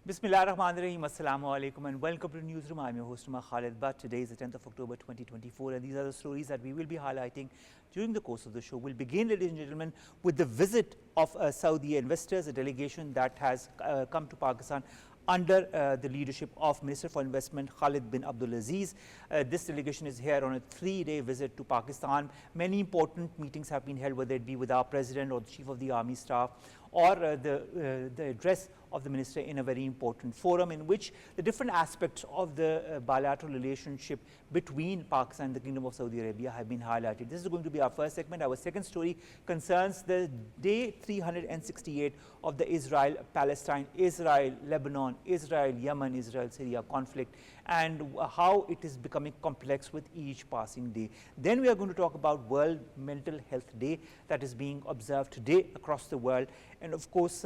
Bismillahirrahmanirrahim. Assalamu alaikum and welcome to Newsroom. I'm your host, Khalid. But today is the 10th of October 2024 and these are the stories that we will be highlighting during the course of the show. We'll begin, ladies and gentlemen, with the visit of Saudi investors, a delegation that has come to Pakistan under the leadership of Minister for Investment Khalid bin Abdulaziz. This delegation is here on a 3-day visit to Pakistan. Many important meetings have been held, whether it be with our President or the Chief of the Army Staff, or the address of the Minister in a very important forum in which the different aspects of the bilateral relationship between Pakistan and the Kingdom of Saudi Arabia have been highlighted. This is going to be our first segment. Our second story concerns the day 368 of the Israel-Palestine, Israel-Lebanon, Israel-Yemen, Israel-Syria conflict and how it is becoming complex with each passing day. Then we are going to talk about World Mental Health Day that is being observed today across the world. And of course,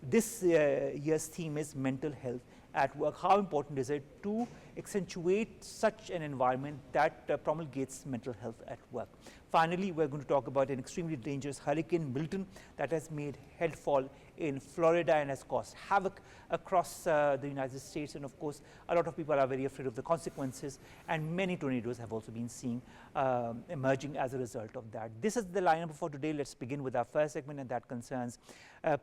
this year's theme is mental health at work. How important is it to accentuate such an environment that promulgates mental health at work? Finally, we're going to talk about an extremely dangerous hurricane, Milton, that has made headfall in Florida and has caused havoc across the United States. And of course, a lot of people are very afraid of the consequences, and many tornadoes have also been seen emerging as a result of that. This is the lineup for today. Let's begin with our first segment, and that concerns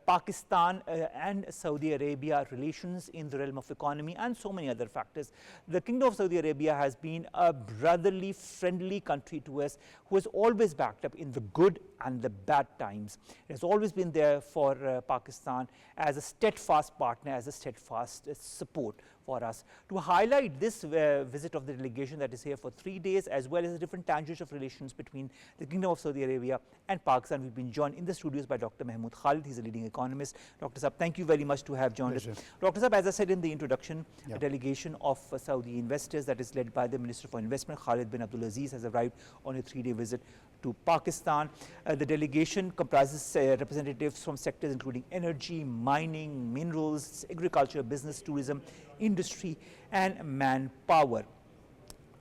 Pakistan and Saudi Arabia relations in the realm of economy and so many other factors. The Kingdom of Saudi Arabia has been a brotherly, friendly country to us who has always backed up in the good and the bad times. It has always been there for Pakistan as a steadfast partner, as a steadfast support for us. To highlight this visit of the delegation that is here for 3 days, as well as the different tangents of relations between the Kingdom of Saudi Arabia and Pakistan, we've been joined in the studios by Dr. Mahmood Khalid. He's a leading economist. Dr. Saab, thank you very much to have joined us. Dr. Saab, as I said in the introduction, a delegation of Saudi investors that is led by the Minister for Investment Khalid bin Abdulaziz has arrived on a 3-day visit to Pakistan. The delegation comprises representatives from sectors including energy, mining, minerals, agriculture, business, tourism, industry and manpower.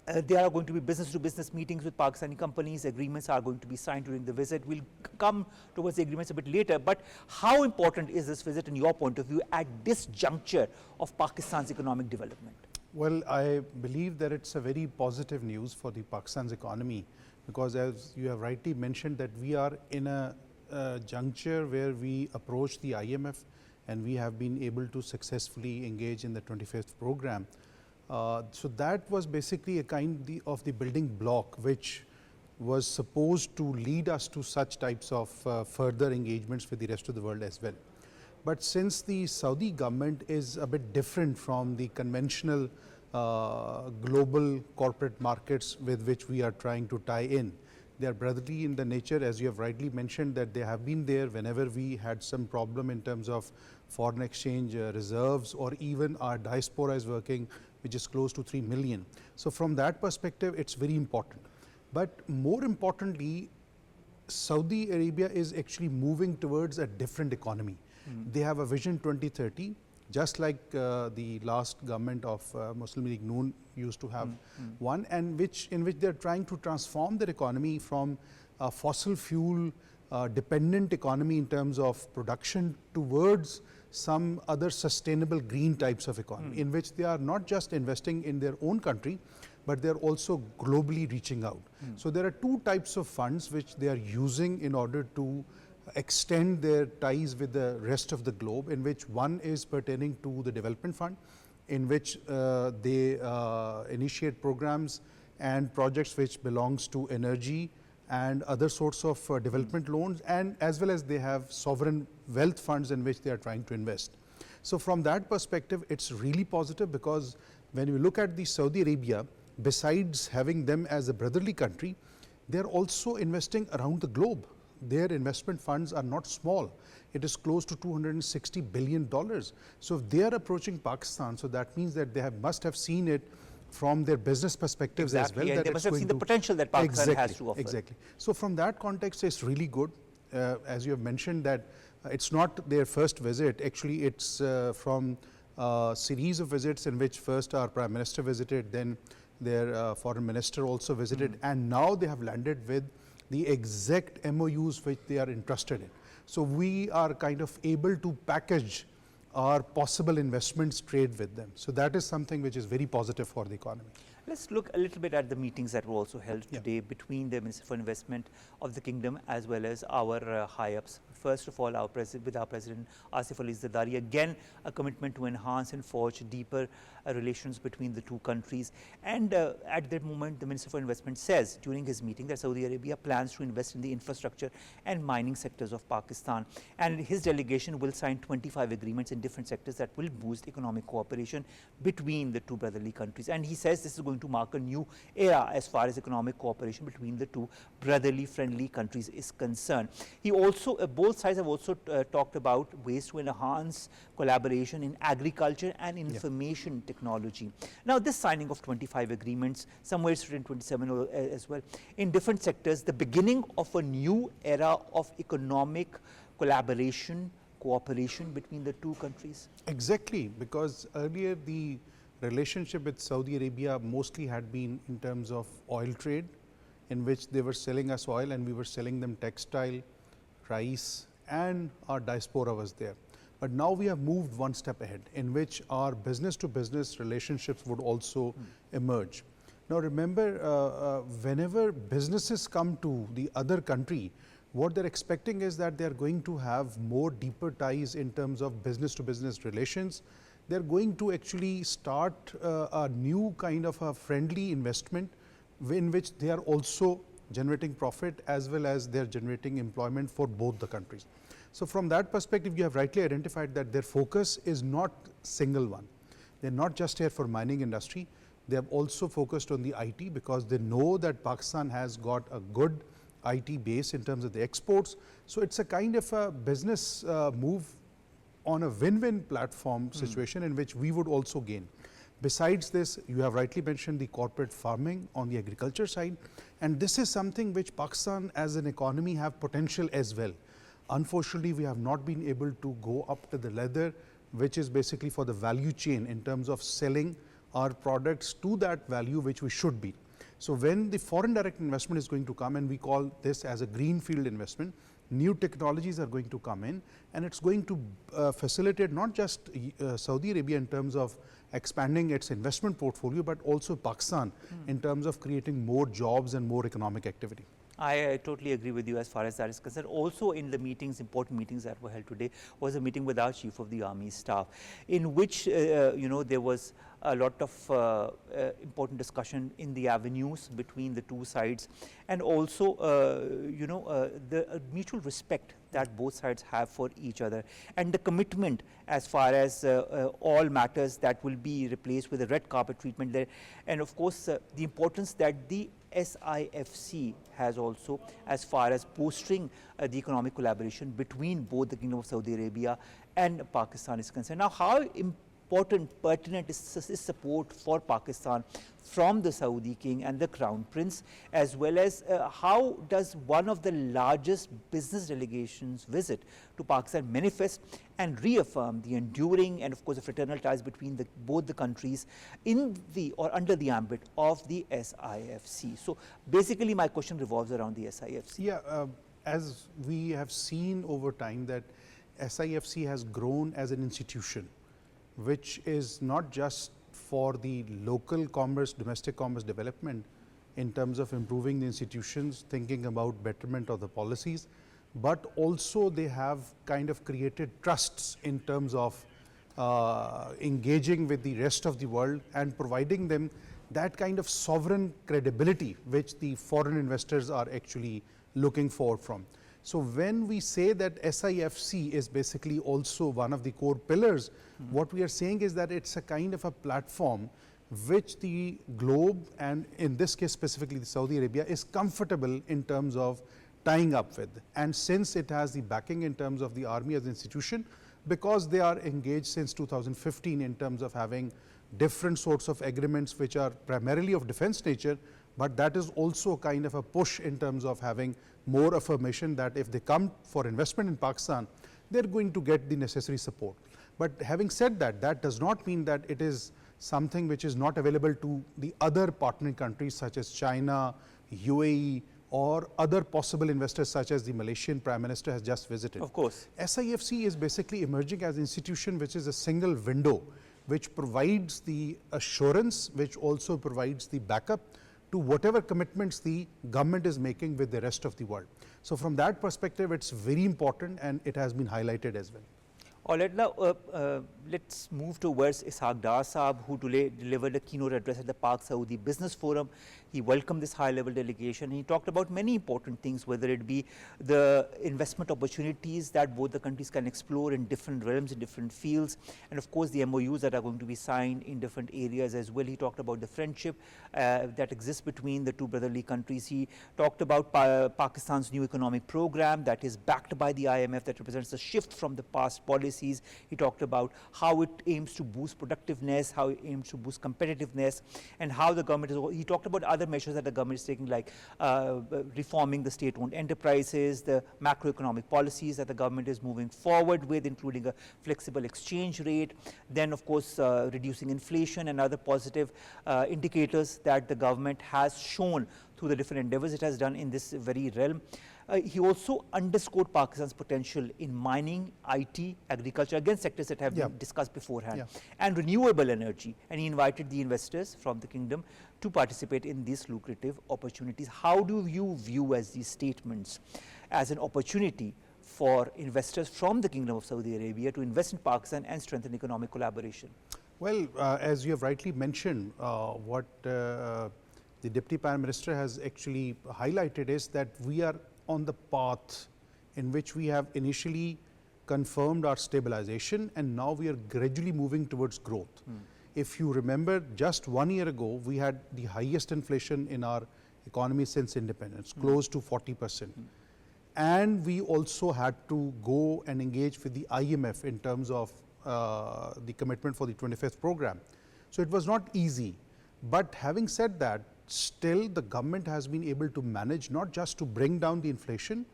There are going to be business-to-business meetings with Pakistani companies. Agreements are going to be signed during the visit. We'll come towards the agreements a bit later. But how important is this visit in your point of view at this juncture of Pakistan's economic development? Well, I believe that it's a very positive news for the Pakistan's economy, because as you have rightly mentioned that we are in a juncture where we approach the IMF and we have been able to successfully engage in the 25th program. So that was basically a kind of the building block which was supposed to lead us to such types of further engagements with the rest of the world as well. But since the Saudi government is a bit different from the conventional global corporate markets with which we are trying to tie in, they are brotherly in the nature, as you have rightly mentioned, that they have been there whenever we had some problem in terms of foreign exchange reserves, or even our diaspora is working, which is close to 3 million. So from that perspective, it's very important. But more importantly, Saudi Arabia is actually moving towards a different economy. They have a Vision 2030, just like the last government of Muslim League Noon used to have one, and in which they are trying to transform their economy from a fossil fuel dependent economy in terms of production towards some other sustainable green types of economy, in which they are not just investing in their own country, but they are also globally reaching out. So there are 2 types of funds which they are using in order to extend their ties with the rest of the globe, in which one is pertaining to the development fund, in which they initiate programs and projects which belongs to energy and other sorts of development loans, and as well as they have sovereign wealth funds in which they are trying to invest. So from that perspective, it's really positive, because when you look at the Saudi Arabia, besides having them as a brotherly country, they're also investing around the globe. Their investment funds are not small. It is close to $260 billion. So if they are approaching Pakistan, so that means that they must have seen it from their business perspectives as well. That they must have seen the potential that Pakistan has to offer. Exactly. So from that context, it's really good. As you have mentioned that it's not their first visit. Actually, it's from a series of visits in which first our Prime Minister visited, then their Foreign Minister also visited, and now they have landed with the exact MOUs which they are interested in. So we are kind of able to package our possible investments trade with them. So that is something which is very positive for the economy. Let's look a little bit at the meetings that were also held Yeah. today between the Minister for Investment of the Kingdom as well as our high-ups. First of all, with our President Asif Ali Zardari, again a commitment to enhance and forge deeper relations between the two countries. And at that moment, the Minister for Investment says during his meeting that Saudi Arabia plans to invest in the infrastructure and mining sectors of Pakistan. And his delegation will sign 25 agreements in different sectors that will boost economic cooperation between the two brotherly countries. And he says this is going to mark a new era as far as economic cooperation between the two brotherly friendly countries is concerned. He also, both sides have also talked about ways to enhance collaboration in agriculture and information technology. Now this signing of 25 agreements, somewhere it's written 27 as well, in different sectors, the beginning of a new era of economic collaboration, cooperation between the two countries? Exactly, because earlier the relationship with Saudi Arabia mostly had been in terms of oil trade, in which they were selling us oil and we were selling them textile, rice, and our diaspora was there. But now we have moved one step ahead, in which our business to business relationships would also emerge. Now remember, whenever businesses come to the other country, what they're expecting is that they're going to have more deeper ties in terms of business to business relations. They're going to actually start a new kind of a friendly investment in which they are also generating profit as well as they're generating employment for both the countries. So from that perspective, you have rightly identified that their focus is not single one. They're not just here for mining industry. They have also focused on the IT because they know that Pakistan has got a good IT base in terms of the exports. So it's a kind of a business move on a win-win platform situation in which we would also gain. Besides this, you have rightly mentioned the corporate farming on the agriculture side, and this is something which Pakistan as an economy have potential as well. Unfortunately, we have not been able to go up to the ladder, which is basically for the value chain in terms of selling our products to that value which we should be. So when the foreign direct investment is going to come, and we call this as a greenfield investment, new technologies are going to come in, and it's going to facilitate not just Saudi Arabia in terms of expanding its investment portfolio, but also Pakistan in terms of creating more jobs and more economic activity. I totally agree with you as far as that is concerned. Also in the meetings, important meetings that were held today, was a meeting with our Chief of the Army Staff, in which there was a lot of important discussion in the avenues between the two sides, and also the mutual respect that both sides have for each other, and the commitment as far as all matters that will be replaced with a red carpet treatment there, and of course the importance that the SIFC has also as far as bolstering the economic collaboration between both the Kingdom of Saudi Arabia and Pakistan is concerned. Now, how important, pertinent is support for Pakistan from the Saudi King and the Crown Prince, as well as how does one of the largest business delegations visit to Pakistan manifest and reaffirm the enduring and of course the fraternal ties between both the countries in the or under the ambit of the SIFC. So basically my question revolves around the SIFC. Yeah, as we have seen over time that SIFC has grown as an institution, which is not just for the local commerce, domestic commerce development in terms of improving the institutions, thinking about betterment of the policies, but also they have kind of created trusts in terms of engaging with the rest of the world and providing them that kind of sovereign credibility which the foreign investors are actually looking for from. So when we say that SIFC is basically also one of the core pillars, what we are saying is that it's a kind of a platform which the globe, and in this case specifically the Saudi Arabia, is comfortable in terms of tying up with. And since it has the backing in terms of the army as an institution, because they are engaged since 2015 in terms of having different sorts of agreements which are primarily of defense nature, but that is also kind of a push in terms of having more affirmation that if they come for investment in Pakistan, they're going to get the necessary support. But having said that, that does not mean that it is something which is not available to the other partnering countries such as China, UAE, or other possible investors such as the Malaysian Prime Minister has just visited. Of course. SIFC is basically emerging as an institution which is a single window, which provides the assurance, which also provides the backup to whatever commitments the government is making with the rest of the world. So from that perspective, it's very important and it has been highlighted as well. All right, now let's move towards Ishaq Dar Saab, who today delivered a keynote address at the Pak Saudi Business Forum. He welcomed this high-level delegation. He talked about many important things, whether it be the investment opportunities that both the countries can explore in different realms, in different fields, and of course the MOUs that are going to be signed in different areas as well. He talked about the friendship that exists between the two brotherly countries. He talked about Pakistan's new economic program that is backed by the IMF, that represents a shift from the past policies. He talked about how it aims to boost productiveness, how it aims to boost competitiveness, and how the government is. He talked about other measures that the government is taking, like reforming the state-owned enterprises, the macroeconomic policies that the government is moving forward with, including a flexible exchange rate, then of course reducing inflation and other positive indicators that the government has shown through the different endeavors it has done in this very realm. He also underscored Pakistan's potential in mining, IT, agriculture, again sectors that have been discussed beforehand, and renewable energy. And he invited the investors from the kingdom to participate in these lucrative opportunities. How do you view as these statements as an opportunity for investors from the Kingdom of Saudi Arabia to invest in Pakistan and strengthen economic collaboration? Well, as you have rightly mentioned, what the Deputy Prime Minister has actually highlighted is that we are on the path in which we have initially confirmed our stabilization and now we are gradually moving towards growth. If you remember, just 1 year ago, we had the highest inflation in our economy since independence, close to 40%. And we also had to go and engage with the IMF in terms of the commitment for the 25th program. So it was not easy. But having said that, still the government has been able to manage not just to bring down the inflation,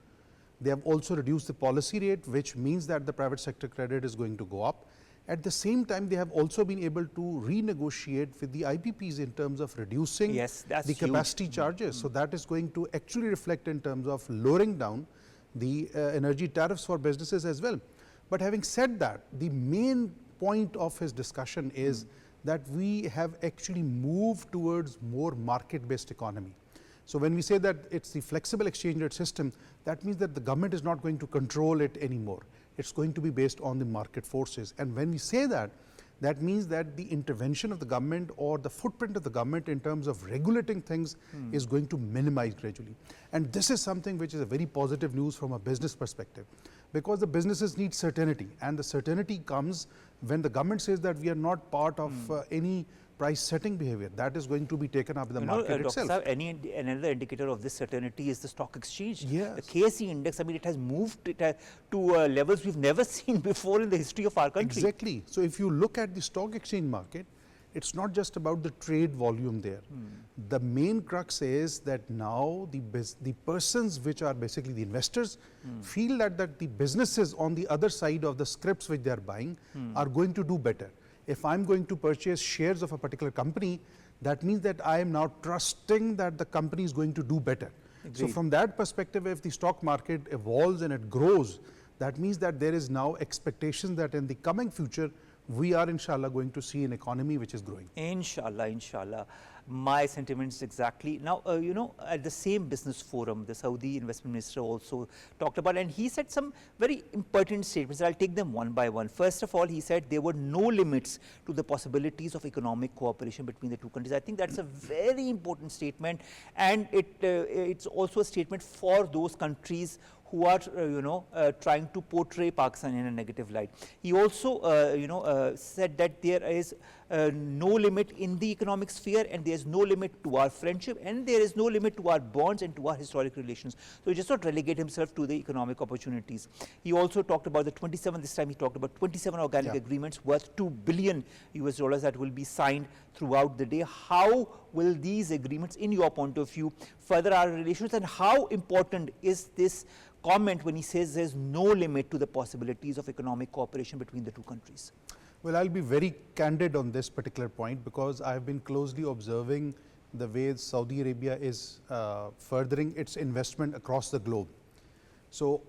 they have also reduced the policy rate, which means that the private sector credit is going to go up. At the same time, they have also been able to renegotiate with the IPPs in terms of reducing the capacity charges. So that is going to actually reflect in terms of lowering down the energy tariffs for businesses as well. But having said that, the main point of his discussion is that we have actually moved towards more market-based economy. So when we say that it's the flexible exchange rate system, that means that the government is not going to control it anymore. It's going to be based on the market forces. And when we say that, that means that the intervention of the government or the footprint of the government in terms of regulating things is going to minimize gradually. And this is something which is a very positive news from a business perspective, because the businesses need certainty, and the certainty comes when the government says that we are not part of any price setting behavior. That is going to be taken up with the market itself. Dr. Saab, another indicator of this certainty is the stock exchange. Yes. The KSE index, I mean, it has moved to levels we've never seen before in the history of our country. Exactly. So if you look at the stock exchange market, it's not just about the trade volume there. The main crux is that now the persons which are basically the investors feel that the businesses on the other side of the scripts which they are buying are going to do better. If I'm going to purchase shares of a particular company, that means that I am now trusting that the company is going to do better. Agreed. So from that perspective, if the stock market evolves and it grows, that means that there is now expectation that in the coming future, we are inshallah going to see an economy which is growing. Inshallah, inshallah. My sentiments exactly. Now, you know, at the same business forum, the Saudi investment minister also talked about, and he said some very important statements. I'll take them one by one. First of all, he said there were no limits to the possibilities of economic cooperation between the two countries. I think that's a very important statement, and it's also a statement for those countries who are, trying to portray Pakistan in a negative light. He also, said that there is no limit in the economic sphere, and there is no limit to our friendship, and there is no limit to our bonds and to our historic relations. So he just not relegate himself to the economic opportunities. He also talked about the 27, this time he talked about 27 organic agreements worth $2 billion that will be signed throughout the day. How will these agreements, in your point of view, further our relations, and how important is this comment when he says there's no limit to the possibilities of economic cooperation between the two countries? Well, I'll be very candid on this particular point, because I've been closely observing the way Saudi Arabia is furthering its investment across the globe. So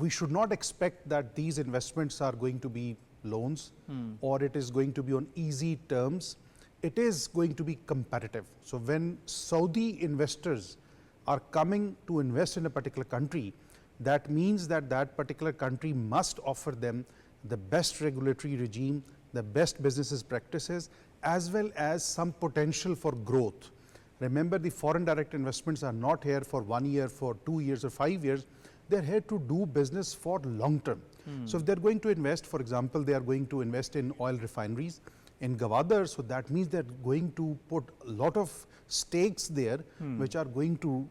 we should not expect that these investments are going to be loans or it is going to be on easy terms. It is going to be competitive. So when Saudi investors are coming to invest in a particular country, that means that that particular country must offer them the best regulatory regime, the best businesses practices, as well as some potential for growth. Remember, the foreign direct investments are not here for 1 year, for 2 years or 5 years. They're here to do business for long term. So if they're going to invest, for example, they are going to invest in oil refineries in Gaza, so that means they're going to put a lot of stakes there, which are going to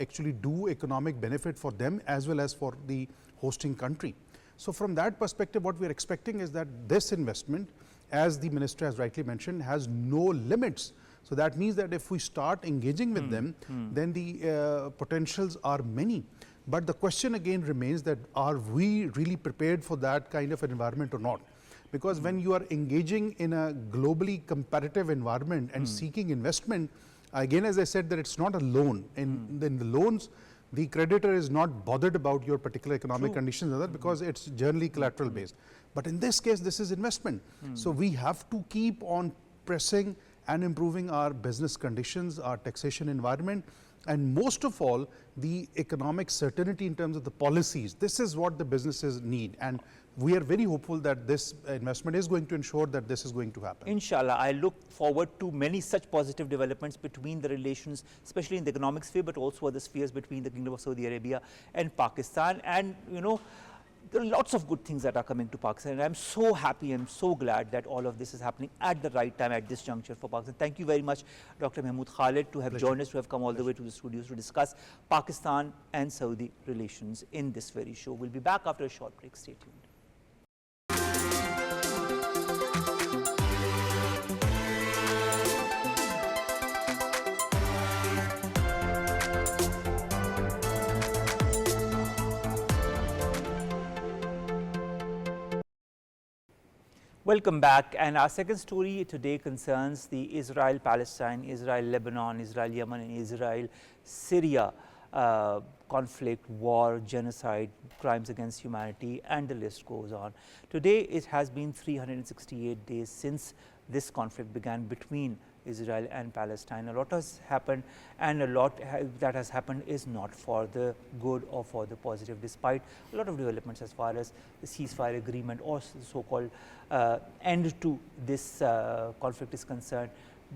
actually do economic benefit for them as well as for the hosting country. So from that perspective, what we're expecting is that this investment, as the minister has rightly mentioned, has no limits. So that means that if we start engaging with them, then the potentials are many. But the question again remains that are we really prepared for that kind of an environment or not? Because when you are engaging in a globally competitive environment and seeking investment, again, as I said, that it's not a loan. In the loans, the creditor is not bothered about your particular economic conditions and that, because it's generally collateral based. But in this case, this is investment. So we have to keep on pressing and improving our business conditions, our taxation environment, and most of all, the economic certainty in terms of the policies. This is what the businesses need. And we are very hopeful that this investment is going to ensure that this is going to happen. Inshallah, I look forward to many such positive developments between the relations, especially in the economic sphere, but also other spheres between the Kingdom of Saudi Arabia and Pakistan. And, you know, there are lots of good things that are coming to Pakistan, and I'm so happy and so glad that all of this is happening at the right time, at this juncture for Pakistan. Thank you very much, Dr. Mahmood, Khalid, to have joined us, to have come all the way to the studios to discuss Pakistan and Saudi relations in this very show. We'll be back after a short break. Stay tuned. Welcome back, and our second story today concerns the Israel-Palestine, Israel-Lebanon, Israel-Yemen and Israel-Syria conflict, war, genocide, crimes against humanity, and the list goes on. Today it has been 368 days since this conflict began between Israel and Palestine. A lot has happened, and a lot that has happened is not for the good or for the positive, despite a lot of developments as far as the ceasefire agreement or so-called end to this conflict is concerned.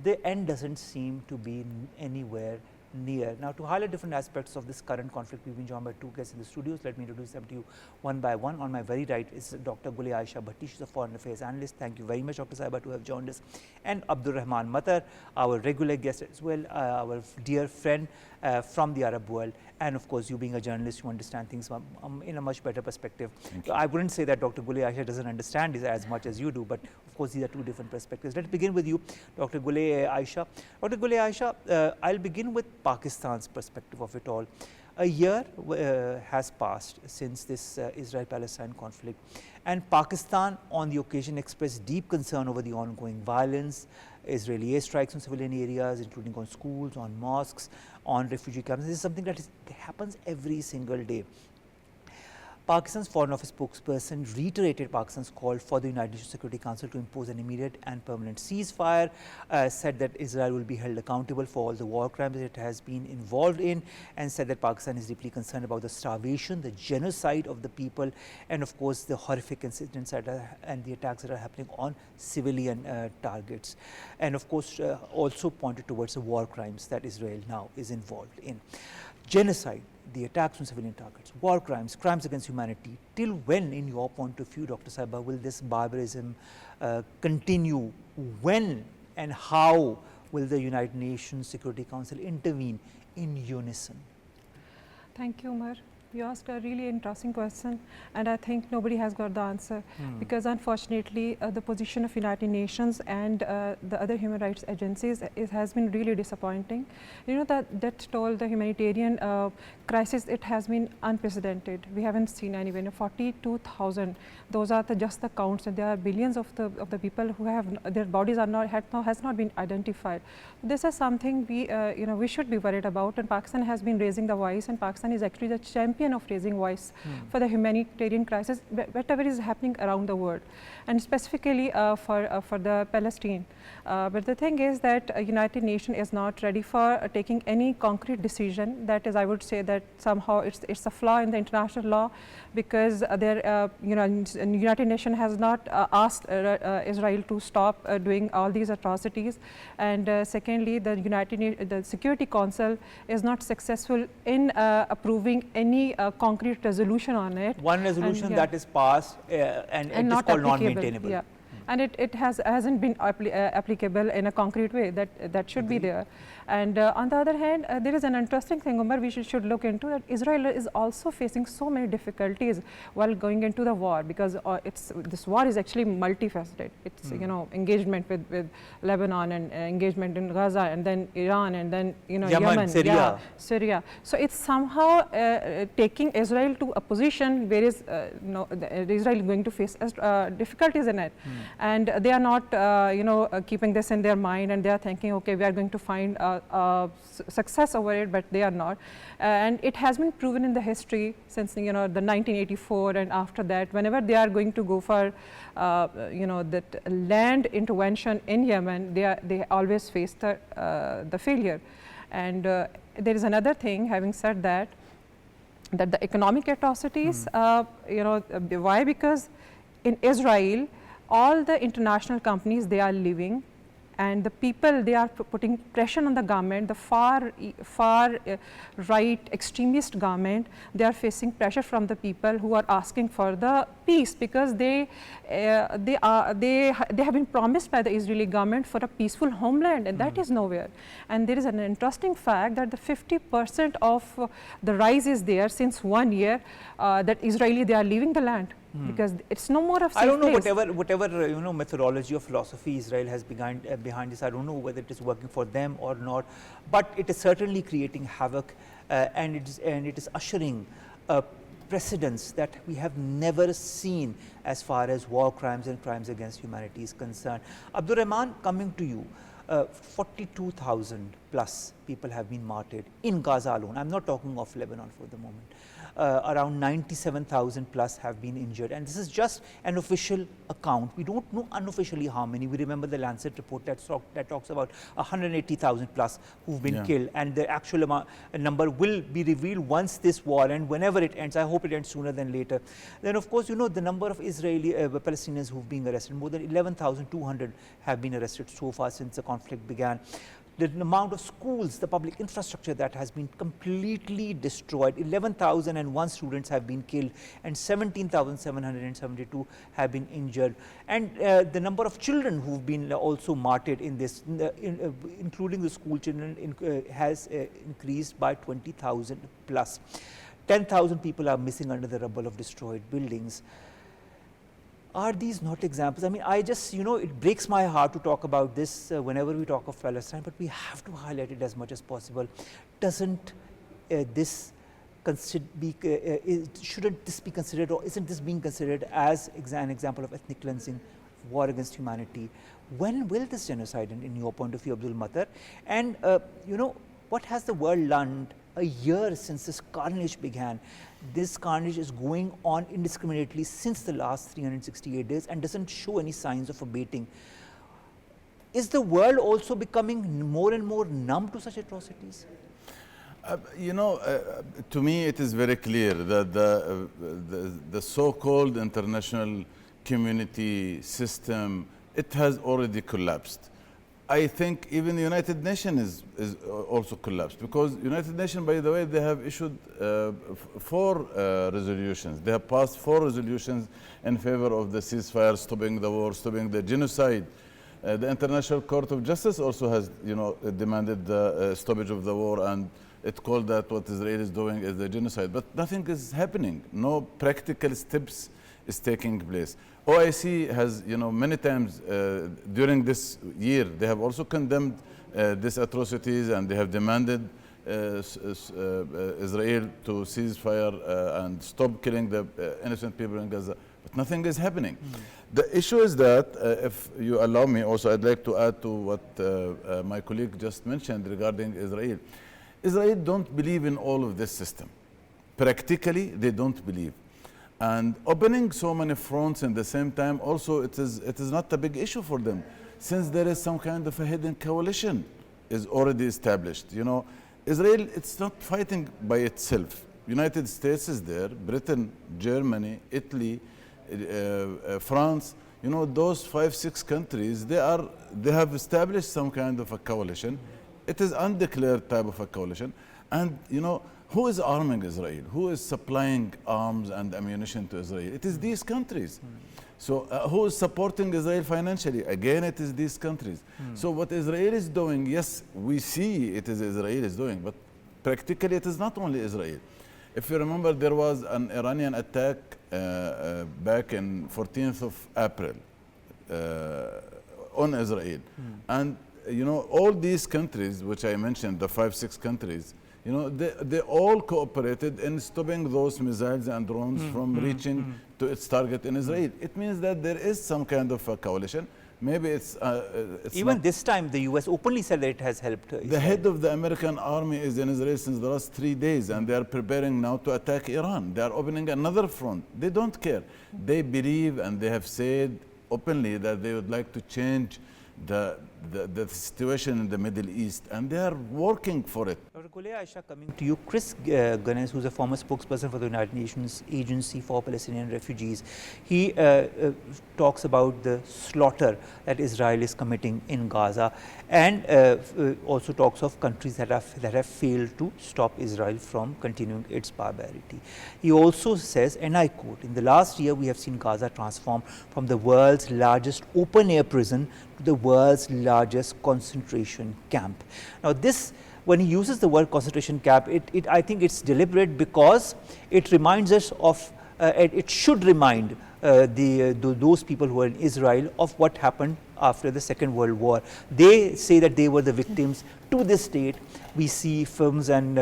The end doesn't seem to be anywhere near. Now, to highlight different aspects of this current conflict, we've been joined by two guests in the studios. Let me introduce them to you one by one. On my very right is Dr. Gul.i.Ayesha Bhatti. She's a foreign affairs analyst. Thank you very much, Dr. Saiba, to have joined us. And Abur Rehman Mattar, our regular guest as well, our dear friend from the Arab world. And of course, you being a journalist, you understand things in a much better perspective. I wouldn't say that Dr. Gul.i.Ayesha doesn't understand this as much as you do, but of course, these are two different perspectives. Let's begin with you, Dr. Gul.i.Ayesha. Dr. Gul.i.Ayesha, I'll begin with Pakistan's perspective of it all. A year has passed since this Israel-Palestine conflict, and Pakistan on the occasion expressed deep concern over the ongoing violence, Israeli airstrikes on civilian areas, including on schools, on mosques, on refugee camps. This is something that happens every single day. Pakistan's Foreign Office spokesperson reiterated Pakistan's call for the United Nations Security Council to impose an immediate and permanent ceasefire, said that Israel will be held accountable for all the war crimes that it has been involved in, and said that Pakistan is deeply concerned about the starvation, the genocide of the people, and of course the horrific incidents that and the attacks that are happening on civilian targets, and of course also pointed towards the war crimes that Israel now is involved in. Genocide, the attacks on civilian targets, war crimes, crimes against humanity. Till when, in your point of view, Dr. Saiba, will this barbarism continue? When and how will the United Nations Security Council intervene in unison? Thank you, Omar. You asked a really interesting question, and I think nobody has got the answer because unfortunately the position of United Nations and the other human rights agencies has been really disappointing. You know, that death toll, the humanitarian crisis, it has been unprecedented. We haven't seen anywhere. 42,000. Those are just the counts, and there are billions of the people who have their bodies are not has not been identified. This is something we we should be worried about, and Pakistan has been raising the voice, and Pakistan is actually the champion of raising voice for the humanitarian crisis, whatever is happening around the world, and specifically for the Palestine. But the thing is that United Nations is not ready for taking any concrete decision. That is, I would say that somehow it's a flaw in the international law, because United Nations has not asked Israel to stop doing all these atrocities, and secondly, the Security Council is not successful in approving any concrete resolution on it. One resolution that is passed and it is called non-maintainable. Yeah. And it hasn't been applicable in a concrete way. That should be there. And on the other hand, there is an interesting thing, Omar, we should look into, that Israel is also facing so many difficulties while going into the war, because this war is actually multifaceted. It's engagement with Lebanon, and engagement in Gaza, and then Iran, and then Yemen, Syria. So it's somehow taking Israel to a position where Israel is going to face difficulties in it. And they are not keeping this in their mind, and they are thinking, okay, we are going to find success over it, but they are not. And it has been proven in the history since the 1984 and after that, whenever they are going to go for that land intervention in Yemen, they always face the failure. And there is another thing, having said that the economic atrocities, why? Because in Israel, all the international companies, they are leaving, and the people, they are putting pressure on the government, the far right extremist government. They are facing pressure from the people who are asking for the peace, because they have been promised by the Israeli government for a peaceful homeland, and that is nowhere. And there is an interesting fact that the 50% of the rise is there since 1 year, that Israeli, they are leaving the land. Because it's no more of safe I don't know, place. whatever methodology or philosophy Israel has behind this, I don't know whether it is working for them or not, but it is certainly creating havoc, and it is ushering precedents that we have never seen as far as war crimes and crimes against humanity is concerned. Abdur Rehman, coming to you, 42,000 plus people have been martyred in Gaza alone. I'm not talking of Lebanon for the moment. Around 97,000 plus have been injured, and this is just an official account. We don't know unofficially how many. We remember the Lancet report that talks about 180,000 plus who've been killed, and the actual number will be revealed once this war ends, whenever it ends. I hope it ends sooner than later. Then of course, the number of Israeli Palestinians who've been arrested, more than 11,200 have been arrested so far since the conflict began. The amount of schools, the public infrastructure that has been completely destroyed. 11,001 students have been killed, and 17,772 have been injured. And the number of children who've been also martyred in this, including the school children, has increased by 20,000 plus. 10,000 people are missing under the rubble of destroyed buildings. Are these not examples? I mean, I just, it breaks my heart to talk about this whenever we talk of Palestine, but we have to highlight it as much as possible. Doesn't this shouldn't this be considered, or isn't this being considered as an example of ethnic cleansing, war against humanity? When will this genocide end, in your point of view, Abdul Mattar? And, what has the world learned a year since this carnage began? This carnage is going on indiscriminately since the last 368 days and doesn't show any signs of abating. Is the world also becoming more and more numb to such atrocities? To me it is very clear that the so-called international community system, it has already collapsed. I think even the United Nations is also collapsed, because United Nations, by the way, they have issued 4 resolutions. They have passed 4 resolutions in favor of the ceasefire, stopping the war, stopping the genocide. The International Court of Justice also has, demanded the stoppage of the war and it called that what Israel is doing is a genocide, but nothing is happening. No practical steps is taking place. OIC has, many times during this year, they have also condemned these atrocities, and they have demanded Israel to cease fire and stop killing the innocent people in Gaza, but nothing is happening. The issue is that, if you allow me also, I'd like to add to what my colleague just mentioned regarding Israel. Israel don't believe in all of this system. Practically, they don't believe. And opening so many fronts in the same time, also it is not a big issue for them, since there is some kind of a hidden coalition is already established. Israel, it's not fighting by itself. United States is there, Britain, Germany, Italy, France. Those 5-6 countries, they have established some kind of a coalition. It is undeclared type of a coalition. And who is arming Israel? Who is supplying arms and ammunition to Israel? It is these countries. So who is supporting Israel financially? Again, it is these countries. So what Israel is doing, yes, we see it is Israel is doing, but practically it is not only Israel. If you remember, there was an Iranian attack back in 14th of April on Israel. And all these countries, which I mentioned, the 5-6 countries, they all cooperated in stopping those missiles and drones from reaching to its target in Israel. It means that there is some kind of a coalition. Maybe it's even this time the US openly said that it has helped Israel. The head of the American army is in Israel since the last 3 days, and they are preparing now to attack Iran. They are opening another front. They don't care. They believe, and they have said openly that they would like to change the situation in the Middle East, and they are working for it. Dr. Gul.i.Ayesha, coming to you, Chris Gunness, who's a former spokesperson for the United Nations Agency for Palestinian Refugees, he talks about the slaughter that Israel is committing in Gaza, and also talks of countries that have failed to stop Israel from continuing its barbarity. He also says, and I quote, "In the last year, we have seen Gaza transform from the world's largest open-air prison to the world's largest concentration camp." Now this, when he uses the word concentration camp, I think it's deliberate, because it reminds us of, it should remind those people who are in Israel of what happened after the Second World War. They say that they were the victims. To this date, we see films and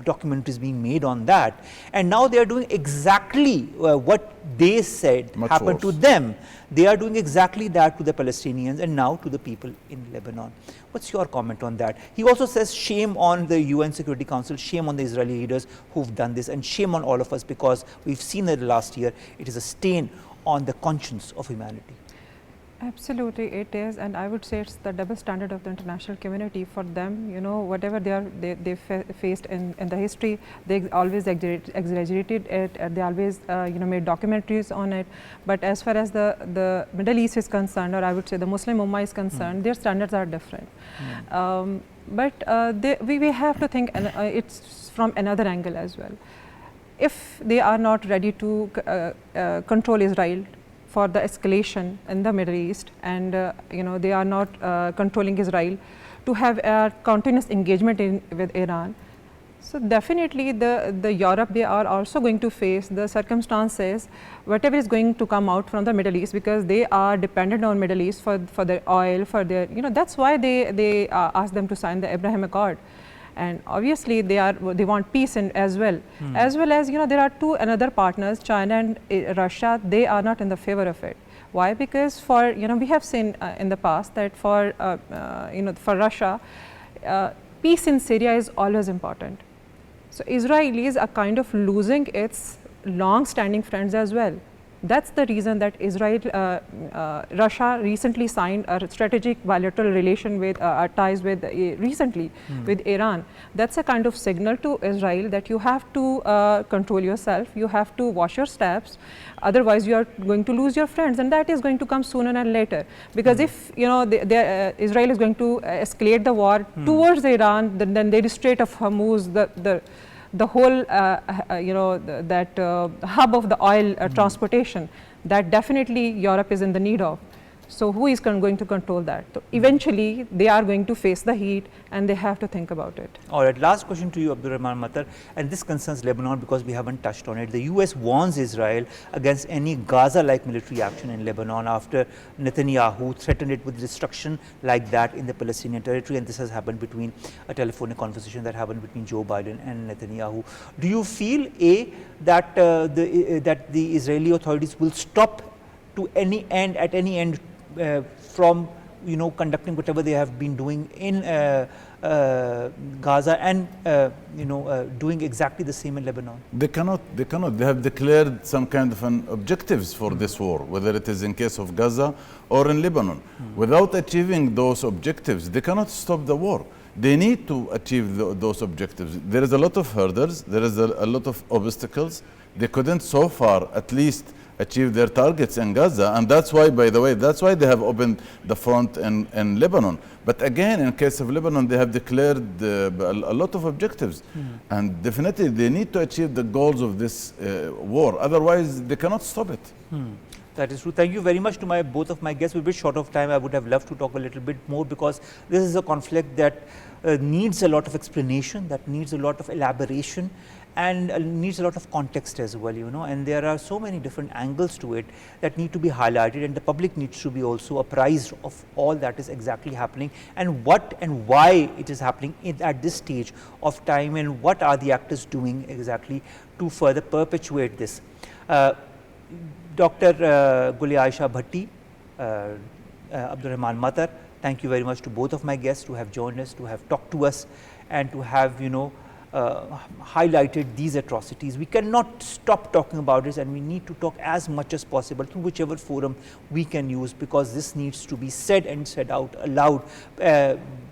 documentaries being made on that, and now they are doing exactly what they said happened to them. They are doing exactly that to the Palestinians and now to the people in Lebanon. What's your comment on that? He also says, shame on the UN Security Council, shame on the Israeli leaders who've done this, and shame on all of us, because we've seen that last year it is a stain on the conscience of humanity. Absolutely, it is, and I would say it's the double standard of the international community. For them, whatever they faced in the history, they always exaggerated it. They always made documentaries on it. But as far as the Middle East is concerned, or I would say the Muslim Ummah is concerned, their standards are different. But we have to think it's from another angle as well. If they are not ready to control Israel for the escalation in the Middle East, and they are not controlling Israel to have a continuous engagement with Iran, so definitely the Europe, they are also going to face the circumstances, whatever is going to come out from the Middle East, because they are dependent on Middle East for their oil, for their, that's why they asked them to sign the Abraham Accord. And obviously they want peace as well. As well as there are another partners, China and Russia. They are not in the favor of it. Why? Because for we have seen in the past that for for Russia, peace in Syria is always important. So Israelis are kind of losing its long-standing friends as well. That's the reason that Russia recently signed a strategic bilateral relation with ties with recently with Iran. That's a kind of signal to Israel that you have to control yourself, you have to watch your steps, otherwise you are going to lose your friends, and that is going to come sooner and later. Because if Israel is going to escalate the war towards Iran, then the Strait of Hormuz, the whole hub of the oil transportation, that definitely Europe is in the need of. So who is going to control that? So eventually, they are going to face the heat, and they have to think about it. All right, last question to you, Abdurrahman Mattar, and this concerns Lebanon because we haven't touched on it. The US warns Israel against any Gaza-like military action in Lebanon after Netanyahu threatened it with destruction like that in the Palestinian territory, and this has happened between a telephonic conversation that happened between Joe Biden and Netanyahu. Do you feel, that the Israeli authorities will stop to any end, at any end, from conducting whatever they have been doing in Gaza and doing exactly the same in Lebanon? They cannot. They have declared some kind of an objectives for this war, whether it is in case of Gaza or in Lebanon. Without achieving those objectives, they cannot stop the war. They need to achieve those objectives. There is a lot of hurdles. There is a lot of obstacles. They couldn't so far, at least, achieve their targets in Gaza, and that's why, by the way, that's why they have opened the front in Lebanon. But again, in case of Lebanon, they have declared a lot of objectives, and definitely they need to achieve the goals of this war. Otherwise, they cannot stop it. That is true. Thank you very much to both of my guests. We're a bit short of time. I would have loved to talk a little bit more because this is a conflict that needs a lot of explanation, that needs a lot of elaboration, and needs a lot of context as well, and there are so many different angles to it that need to be highlighted, and the public needs to be also apprised of all that is exactly happening and what and why it is happening at this stage of time, and what are the actors doing exactly to further perpetuate this. Dr. Gul.i.Ayesha Bhatti, Abdurrahman Mattar, thank you very much to both of my guests to have joined us, to have talked to us, and to have highlighted these atrocities. We cannot stop talking about this, and we need to talk as much as possible through whichever forum we can use, because this needs to be said and said out aloud,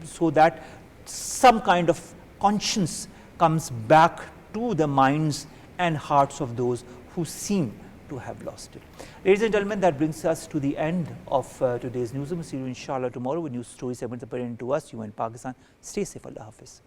so that some kind of conscience comes back to the minds and hearts of those who seem to have lost it. Ladies and gentlemen, that brings us to the end of today's newsroom. See you inshallah tomorrow with news story segments appearing to us, you in Pakistan. Stay safe. Allah Hafiz.